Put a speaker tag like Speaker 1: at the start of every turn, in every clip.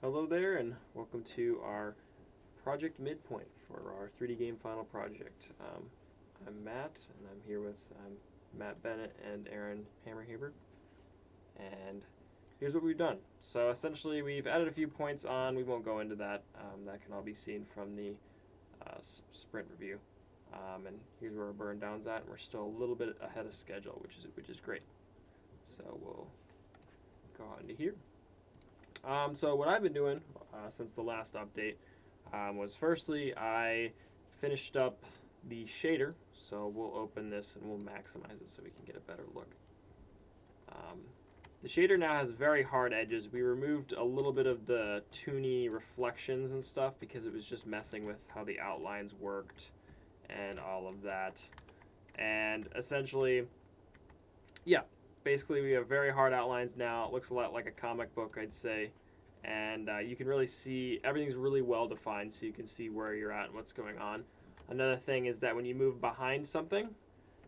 Speaker 1: Hello there, and welcome to our Project Midpoint for our 3D game final project. I'm Matt, and I'm here with Matt Bennett and Aaron Hammerhaber. And here's what we've done. So essentially, we've added a few points on. We won't go into that. That can all be seen from the sprint review. And here's where our burn down's at. And we're still a little bit ahead of schedule, which is great. So we'll go on into here. So what I've been doing since the last update was firstly I finished up the shader, so we'll open this and we'll maximize it so we can get a better look. The shader now has very hard edges. We removed a little bit of the toony reflections and stuff because it was just messing with how the outlines worked and all of that. And essentially, yeah, basically we have very hard outlines now. It looks a lot like a comic book, I'd say. And you can really see everything's really well defined, so you can see where you're at and what's going on. Another thing is that when you move behind something,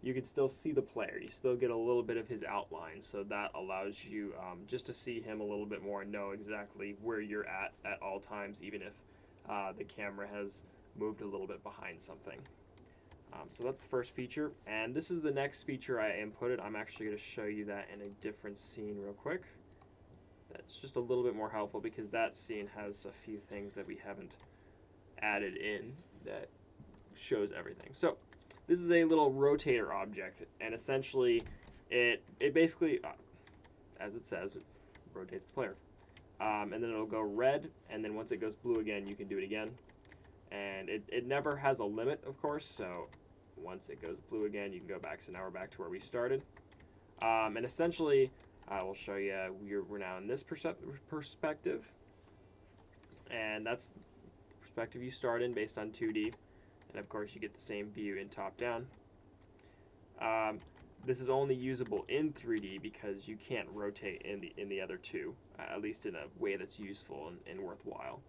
Speaker 1: you can still see the player. You still get a little bit of his outline, so that allows you just to see him a little bit more and know exactly where you're at all times, even if the camera has moved a little bit behind something. So that's the first feature, and this is the next feature I inputted. I'm actually going to show you that in a different scene real quick. That's just a little bit more helpful because that scene has a few things that we haven't added in that shows everything. So this is a little rotator object, and essentially it basically, as it says, it rotates the player. And then it'll go red, and then once it goes blue again, you can do it again. And it never has a limit, of course, so once it goes blue again, you can go back. So now we're back to where we started. And essentially, I will show you, we're now in this perspective, and that's the perspective you start in based on 2D, and of course you get the same view in top-down. This is only usable in 3D because you can't rotate in the other two, at least in a way that's useful and worthwhile.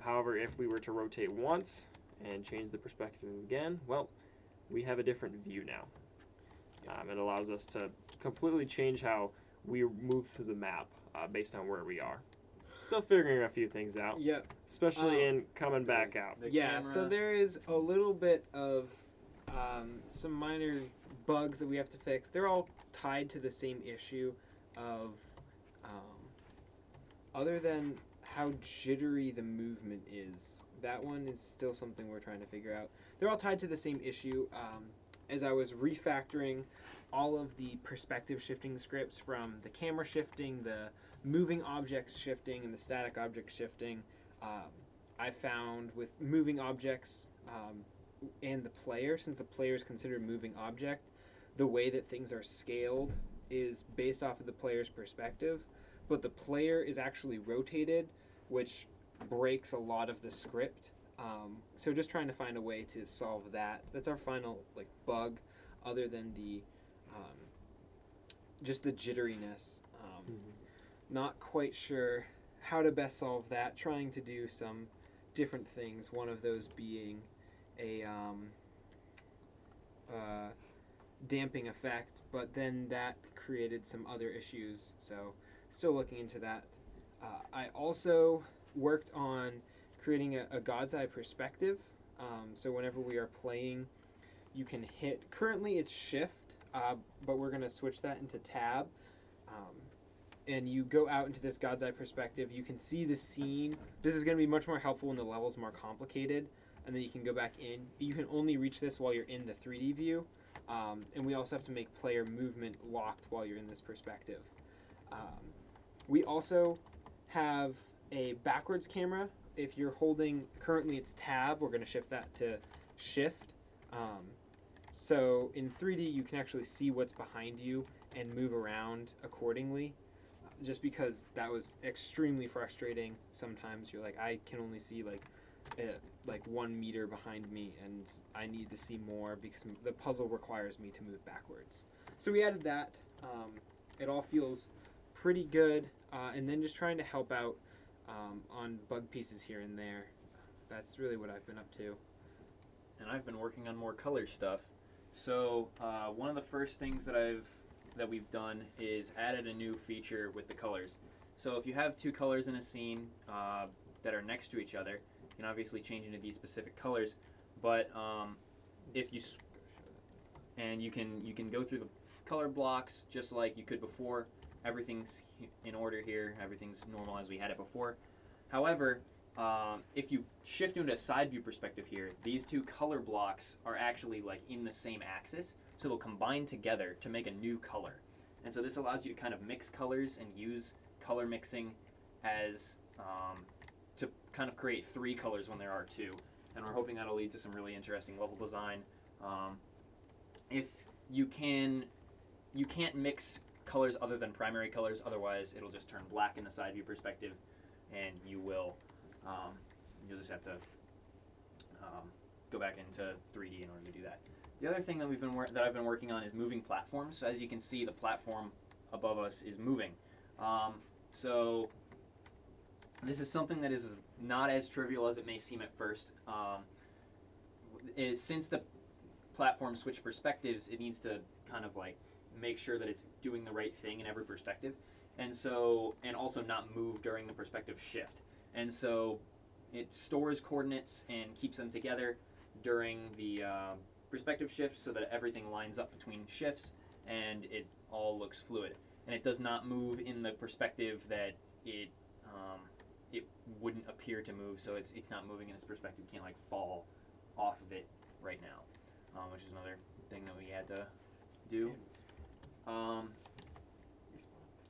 Speaker 1: However, if we were to rotate once and change the perspective again, well, we have a different view now. It allows us to completely change how we move through the map based on where we are. Still figuring a few things out.
Speaker 2: Yep.
Speaker 1: Especially in coming back out.
Speaker 2: Yeah, so there is a little bit of some minor bugs that we have to fix. They're all tied to the same issue of other than how jittery the movement is. That one is still something we're trying to figure out. They're all tied to the same issue. As I was refactoring all of the perspective shifting scripts from the camera shifting, the moving objects shifting, and the static object shifting, I found with moving objects and the player, since the player is considered a moving object, the way that things are scaled is based off of the player's perspective, but the player is actually rotated, which breaks a lot of the script. So just trying to find a way to solve that. That's our final bug, other than the just the jitteriness. Not quite sure how to best solve that. Trying to do some different things. One of those being a damping effect, but then that created some other issues. So still looking into that. I also worked on creating a God's Eye perspective. So whenever we are playing, you can hit, currently it's shift, but we're going to switch that into tab. And you go out into this God's Eye perspective. You can see the scene. This is going to be much more helpful when the level's more complicated. And then you can go back in. You can only reach this while you're in the 3D view. And we also have to make player movement locked while you're in this perspective. We also have a backwards camera. If you're holding, currently it's tab, we're going to shift that to shift. So in 3D you can actually see what's behind you and move around accordingly. Just because that was extremely frustrating. Sometimes you're like, I can only see like 1 meter behind me, and I need to see more because the puzzle requires me to move backwards. So we added that. It all feels pretty good, and then just trying to help out on bug pieces here and there. That's really what I've been up to.
Speaker 3: And I've been working on more color stuff. So one of the first things that we've done is added a new feature with the colors. So if you have two colors in a scene that are next to each other, you can obviously change into these specific colors. But if you and you can go through the color blocks just like you could before. Everything's in order here. Everything's normal as we had it before. However, if you shift into a side view perspective here, these two color blocks are actually like in the same axis, so they'll combine together to make a new color. And so this allows you to kind of mix colors and use color mixing as to kind of create three colors when there are two. And we're hoping that'll lead to some really interesting level design. If you can't mix colors other than primary colors, otherwise it'll just turn black in the side view perspective, and you'll just have to go back into 3D in order to do that. The other thing that I've been working on is moving platforms. So as you can see, the platform above us is moving. So this is something that is not as trivial as it may seem at first. Since the platform switch perspectives, it needs to kind of like make sure that it's doing the right thing in every perspective, and also not move during the perspective shift. And so it stores coordinates and keeps them together during the perspective shift so that everything lines up between shifts and it all looks fluid. And it does not move in the perspective that it wouldn't appear to move, so it's not moving in its perspective. You can't like fall off of it right now, which is another thing that we had to do.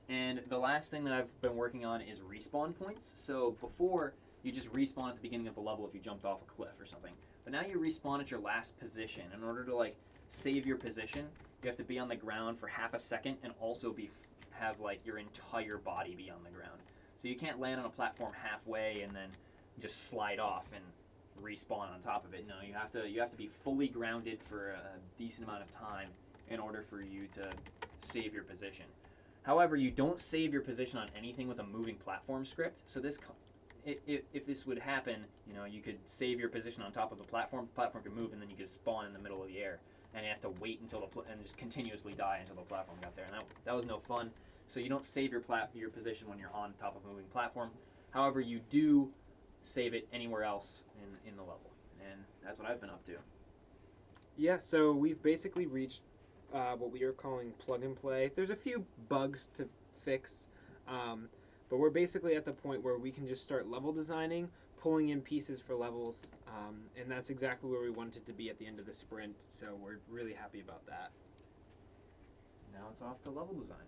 Speaker 3: And the last thing that I've been working on is respawn points. So before, you just respawn at the beginning of the level if you jumped off a cliff or something. But now you respawn at your last position. In order to like save your position, you have to be on the ground for half a second and also have like your entire body be on the ground. So you can't land on a platform halfway and then just slide off and respawn on top of it. No, you have to be fully grounded for a decent amount of time in order for you to save your position. However, you don't save your position on anything with a moving platform script. So if this would happen, you could save your position on top of the platform could move, and then you could spawn in the middle of the air, and you have to wait until and just continuously die until the platform got there, and that was no fun. So you don't save your position when you're on top of a moving platform. However, you do save it anywhere else in the level, and that's what I've been up to.
Speaker 2: Yeah, so we've basically reached what we are calling plug and play. There's a few bugs to fix, but we're basically at the point where we can just start level designing, pulling in pieces for levels, and that's exactly where we wanted to be at the end of the sprint, so we're really happy about that.
Speaker 3: Now it's off to level design.